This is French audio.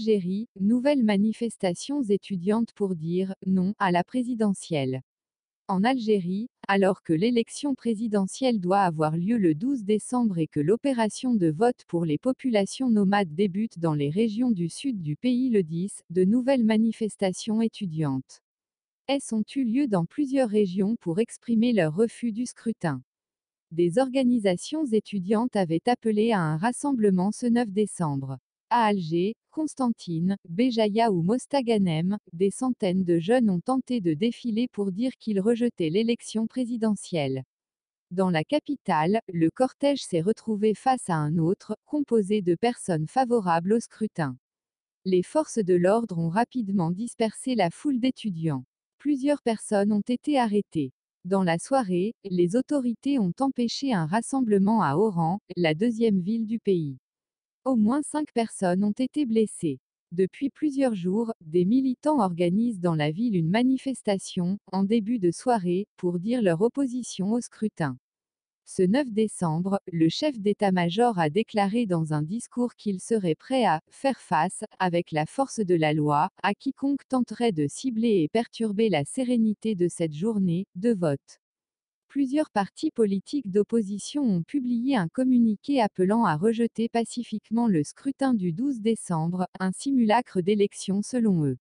Algérie, nouvelles manifestations étudiantes pour dire « non » à la présidentielle. En Algérie, alors que l'élection présidentielle doit avoir lieu le 12 décembre et que l'opération de vote pour les populations nomades débute dans les régions du sud du pays le 10, de nouvelles manifestations étudiantes ont eu lieu dans plusieurs régions pour exprimer leur refus du scrutin. Des organisations étudiantes avaient appelé à un rassemblement ce 9 décembre. À Alger, Constantine, Béjaïa ou Mostaganem, des centaines de jeunes ont tenté de défiler pour dire qu'ils rejetaient l'élection présidentielle. Dans la capitale, le cortège s'est retrouvé face à un autre, composé de personnes favorables au scrutin. Les forces de l'ordre ont rapidement dispersé la foule d'étudiants. Plusieurs personnes ont été arrêtées. Dans la soirée, les autorités ont empêché un rassemblement à Oran, la deuxième ville du pays. Au moins 5 personnes ont été blessées. Depuis plusieurs jours, des militants organisent dans la ville une manifestation, en début de soirée, pour dire leur opposition au scrutin. Ce 9 décembre, le chef d'état-major a déclaré dans un discours qu'il serait prêt à « faire face, avec la force de la loi, à quiconque tenterait de cibler et perturber la sérénité de cette journée de vote ». Plusieurs partis politiques d'opposition ont publié un communiqué appelant à rejeter pacifiquement le scrutin du 12 décembre, un simulacre d'élection selon eux.